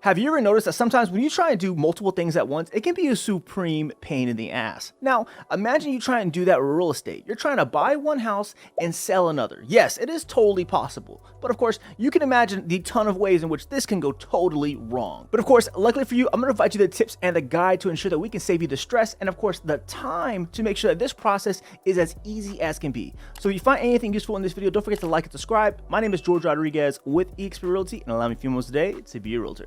Have you ever noticed that sometimes when you try and do multiple things at once, it can be a supreme pain in the ass? Now, imagine you try and do that with real estate. You're trying to buy one house and sell another. Yes, it is totally possible. But of course, you can imagine the ton of ways in which this can go totally wrong. But of course, luckily for you, I'm going to provide you the tips and the guide to ensure that we can save you the stress and of course the time to make sure that this process is as easy as can be. So if you find anything useful in this video, don't forget to like and subscribe. My name is George Rodriguez with eXp Realty, and allow me a few moments today to be a realtor.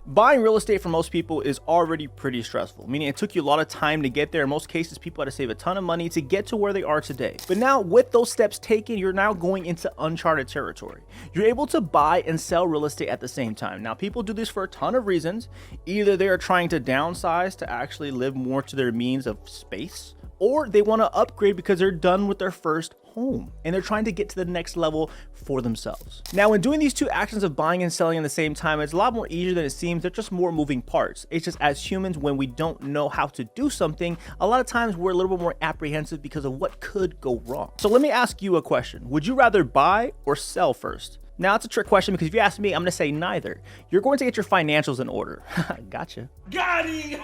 Buying real estate for most people is already pretty stressful, meaning it took you a lot of time to get there. In most cases, people had to save a ton of money to get to where they are today. But now with those steps taken, you're now going into uncharted territory. You're able to buy and sell real estate at the same time. Now, people do this for a ton of reasons. Either they are trying to downsize to actually live more to their means of space, or they want to upgrade because they're done with their first home and they're trying to get to the next level for themselves. Now, when doing these two actions of buying and selling at the same time, it's a lot more easier than it seems. They're just more moving parts. It's just as humans, when we don't know how to do something, a lot of times we're a little bit more apprehensive because of what could go wrong. So let me ask you a question. Would you rather buy or sell first? Now, it's a trick question because if you ask me, I'm going to say neither. You're going to get your financials in order. Gotcha. Got him!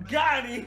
Got him!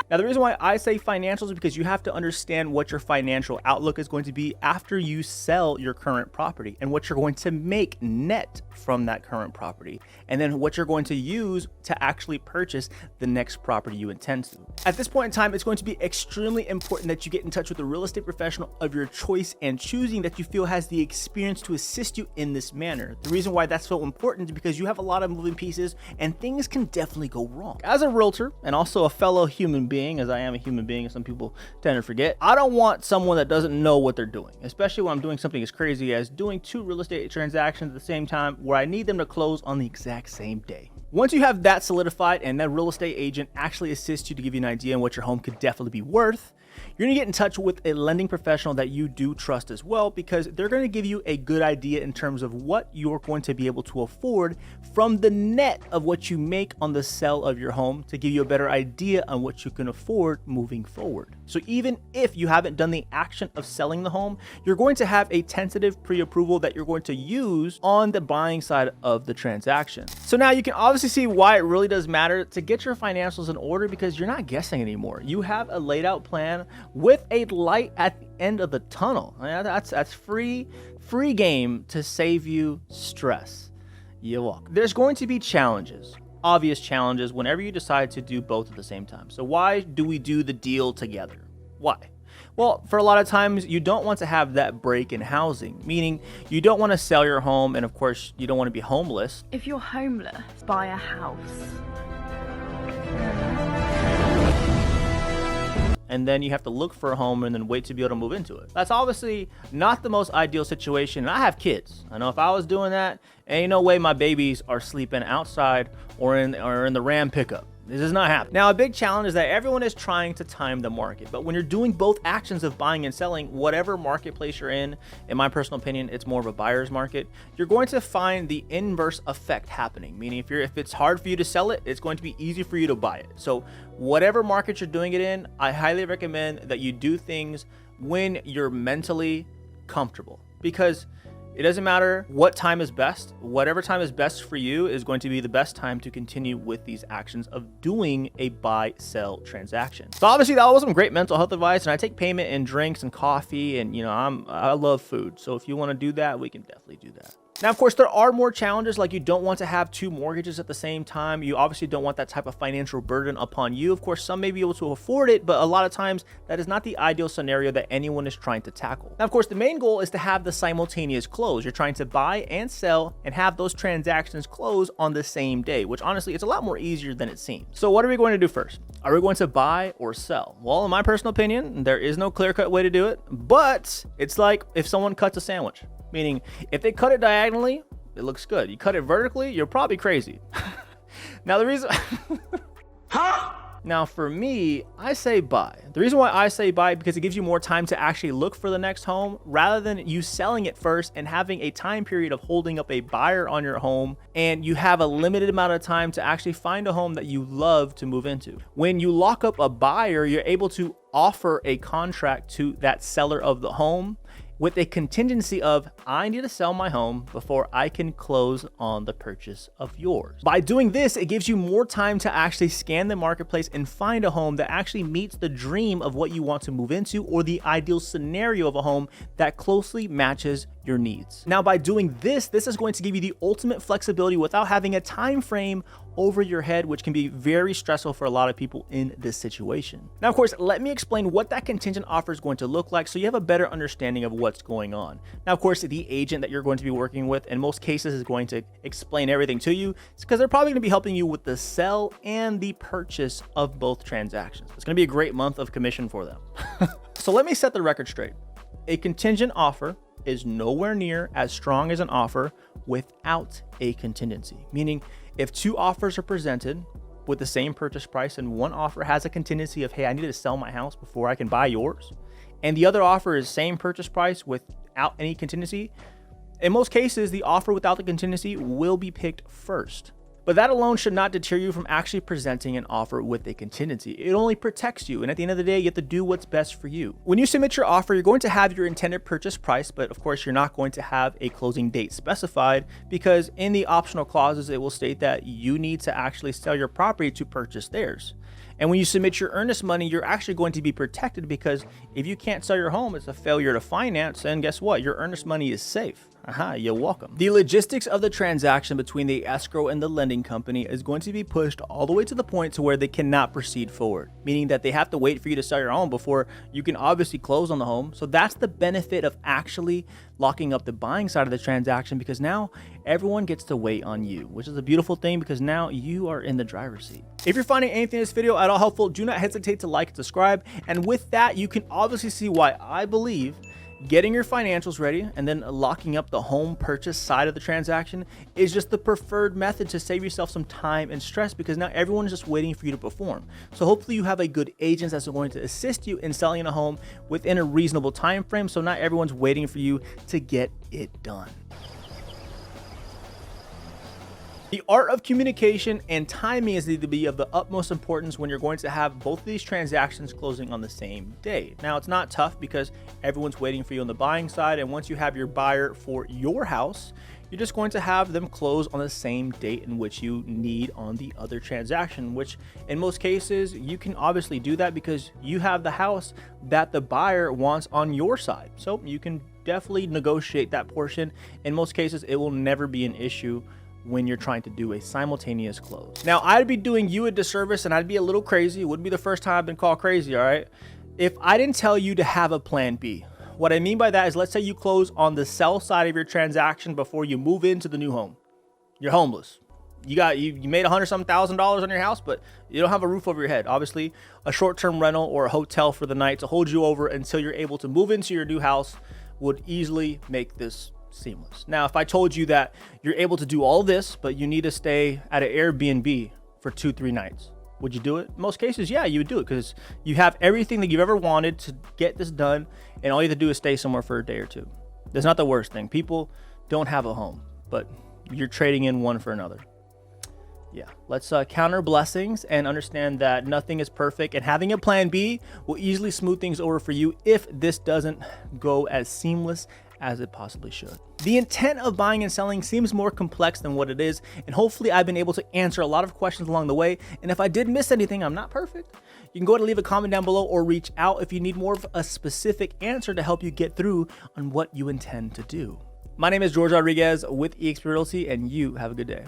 Now, the reason why I say financials is because you have to understand what your financial outlook is going to be after you sell your current property and what you're going to make net from that current property, and then what you're going to use to actually purchase the next property you intend to. At this point in time, it's going to be extremely important that you get in touch with a real estate professional of your choice and choosing that you feel has the experience to assist you in this manner. The reason why that's so important is because you have a lot of moving pieces and things can definitely go wrong. As a realtor and also a fellow human being, as I am a human being and some people tend to forget, I don't want someone that doesn't know what they're doing, especially when I'm doing something as crazy as doing two real estate transactions at the same time where I need them to close on the exact same day. Once you have that solidified and that real estate agent actually assists you to give you an idea on what your home could definitely be worth, you're gonna get in touch with a lending professional that you do trust as well, because they're gonna give you a good idea in terms of what you're going to be able to afford from the net of what you make on the sale of your home to give you a better idea on what you can afford moving forward. So even if you haven't done the action of selling the home, you're going to have a tentative pre-approval that you're going to use on the buying side of the transaction. So now you can obviously see why it really does matter to get your financials in order, because you're not guessing anymore. You have a laid out plan with a light at the end of the tunnel. That's free game to save you stress. You walk. There's going to be challenges, obvious challenges, whenever you decide to do both at the same time. So why do we do the deal together? Why? Well, for a lot of times, you don't want to have that break in housing, meaning you don't want to sell your home, and of course, you don't want to be homeless. If you're homeless, buy a house. And then you have to look for a home and then wait to be able to move into it. That's obviously not the most ideal situation. And I have kids. I know if I was doing that, ain't no way my babies are sleeping outside or in the Ram pickup. This is not happening. Now, a big challenge is that everyone is trying to time the market, but when you're doing both actions of buying and selling, whatever marketplace you're in my personal opinion, it's more of a buyer's market, you're going to find the inverse effect happening. Meaning if it's hard for you to sell it, it's going to be easy for you to buy it. So whatever market you're doing it in, I highly recommend that you do things when you're mentally comfortable, because it doesn't matter what time is best. Whatever time is best for you is going to be the best time to continue with these actions of doing a buy-sell transaction. So obviously that was some great mental health advice, and I take payment in drinks and coffee, and I love food. So if you want to do that, we can definitely do that. Now, of course, there are more challenges, like you don't want to have two mortgages at the same time. You obviously don't want that type of financial burden upon you. Of course, some may be able to afford it, but a lot of times that is not the ideal scenario that anyone is trying to tackle. Now, of course, the main goal is to have the simultaneous close. You're trying to buy and sell and have those transactions close on the same day, which honestly, it's a lot more easier than it seems. So what are we going to do first? Are we going to buy or sell? Well, in my personal opinion, there is no clear-cut way to do it, but it's like if someone cuts a sandwich. Meaning, if they cut it diagonally, it looks good. You cut it vertically, you're probably crazy. Now, the reason... Huh? Now for me, I say buy. The reason why I say buy because it gives you more time to actually look for the next home rather than you selling it first and having a time period of holding up a buyer on your home, and you have a limited amount of time to actually find a home that you love to move into. When you lock up a buyer, you're able to offer a contract to that seller of the home with a contingency of, I need to sell my home before I can close on the purchase of yours. By doing this, it gives you more time to actually scan the marketplace and find a home that actually meets the dream of what you want to move into or the ideal scenario of a home that closely matches your needs. Now, by doing this is going to give you the ultimate flexibility without having a time frame over your head, which can be very stressful for a lot of people in this situation. Now, of course, let me explain what that contingent offer is going to look like so you have a better understanding of what's going on. Now, of course, the agent that you're going to be working with in most cases is going to explain everything to you. It's because they're probably going to be helping you with the sell and the purchase of both transactions. It's going to be a great month of commission for them. So let me set the record straight. A contingent offer is nowhere near as strong as an offer without a contingency, meaning if two offers are presented with the same purchase price and one offer has a contingency of, hey, I need to sell my house before I can buy yours, and the other offer is same purchase price without any contingency, in most cases, the offer without the contingency will be picked first. But that alone should not deter you from actually presenting an offer with a contingency. It only protects you, and at the end of the day, you have to do what's best for you. When you submit your offer, you're going to have your intended purchase price, but of course, you're not going to have a closing date specified because in the optional clauses, it will state that you need to actually sell your property to purchase theirs. And when you submit your earnest money, you're actually going to be protected because if you can't sell your home, it's a failure to finance, and guess what? Your earnest money is safe. Aha, you're welcome. The logistics of the transaction between the escrow and the lending company is going to be pushed all the way to the point to where they cannot proceed forward, meaning that they have to wait for you to sell your home before you can obviously close on the home. So that's the benefit of actually locking up the buying side of the transaction because now everyone gets to wait on you, which is a beautiful thing because now you are in the driver's seat. If you're finding anything in this video at all helpful, do not hesitate to like and subscribe. And with that, you can obviously see why I believe getting your financials ready and then locking up the home purchase side of the transaction is just the preferred method to save yourself some time and stress because now everyone is just waiting for you to perform. So hopefully you have a good agent that's going to assist you in selling a home within a reasonable time frame so not everyone's waiting for you to get it done. The art of communication and timing is need to be of the utmost importance when you're going to have both of these transactions closing on the same day. Now, it's not tough because everyone's waiting for you on the buying side, and once you have your buyer for your house, you're just going to have them close on the same date in which you need on the other transaction, which in most cases, you can obviously do that because you have the house that the buyer wants on your side. So you can definitely negotiate that portion. In most cases, it will never be an issue when you're trying to do a simultaneous close. Now, I'd be doing you a disservice and I'd be a little crazy. It wouldn't be the first time I've been called crazy, all right? If I didn't tell you to have a plan B. What I mean by that is let's say you close on the sell side of your transaction before you move into the new home. You're homeless. You made $100,000 on your house, but you don't have a roof over your head. Obviously, a short-term rental or a hotel for the night to hold you over until you're able to move into your new house would easily make this seamless. Now, if I told you that you're able to do all this, but you need to stay at an Airbnb for 2-3 nights, would you do it? In most cases, yeah, you would do it because you have everything that you've ever wanted to get this done, and all you have to do is stay somewhere for a day or two. That's not the worst thing. People don't have a home, but you're trading in one for another. Yeah, let's counter blessings and understand that nothing is perfect, and having a plan B will easily smooth things over for you if this doesn't go as seamless as it possibly should. The intent of buying and selling seems more complex than what it is, and hopefully I've been able to answer a lot of questions along the way. And if I did miss anything, I'm not perfect. You can go ahead and leave a comment down below or reach out if you need more of a specific answer to help you get through on what you intend to do. My name is George Rodriguez with eXp Realty, and you have a good day.